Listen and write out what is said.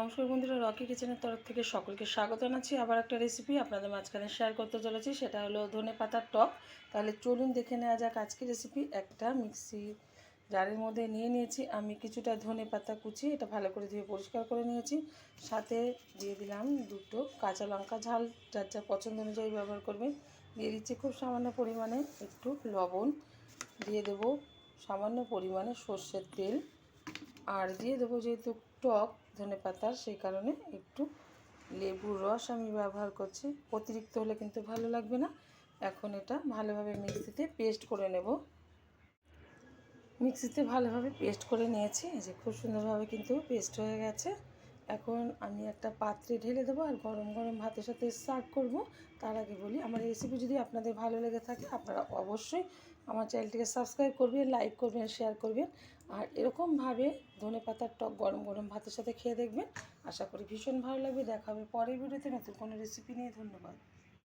নমস্কার বন্ধুরা, রকি কিচেনের তরফ থেকে সকলকে স্বাগত জানাচ্ছি। আবার একটা রেসিপি আপনাদের মাঝখানে শেয়ার করতে চলেছি, সেটা হলো ধনে পাতার টক। তাহলে চলুন দেখে নেওয়া যাক আজকের রেসিপি। একটা মিক্সি জারের মধ্যে নিয়ে নিয়েছি আমি কিছুটা ধনে পাতা কুচি, এটা ভালো করে ধুয়ে পরিষ্কার করে নিয়েছি। সাথে দিয়ে দিলাম দুটো কাঁচা লঙ্কা, ঝাল যার যা পছন্দ অনুযায়ী ব্যবহার করবেন। দিয়ে দিচ্ছি খুব সামান্য পরিমাণে একটু লবণ, দিয়ে দেবো সামান্য পরিমাণে সর্ষের তেল, আর দিয়ে দেবো যেহেতু টক ধনে পাতার, সেই কারণে একটু লেবুর রস আমি ব্যবহার করছি। অতিরিক্ত হলে কিন্তু ভালো লাগবে না। এখন এটা ভালোভাবে মিক্সিতে পেস্ট করে নেব। মিক্সিতে ভালোভাবে পেস্ট করে নিয়েছি, এই যে খুব সুন্দরভাবে কিন্তু পেস্ট হয়ে গেছে। এখন আমি একটা পাত্রে ঢেলে দেবো আর গরম গরম ভাতের সাথে সার্ভ করব। তার আগে বলি, আমার রেসিপি যদি আপনাদের ভালো লেগে থাকে আপনারা অবশ্যই আমার চ্যানেলটিকে সাবস্ক্রাইব করবেন, লাইক করবেন, শেয়ার করবেন। আর এরকমভাবে ধনে পাতার টক গরম গরম ভাতের সাথে খেয়ে দেখবেন, আশা করি ভীষণ ভালো লাগবে। দেখা হবে পরের ভিডিওতে নতুন কোনো রেসিপি নিয়ে। ধন্যবাদ।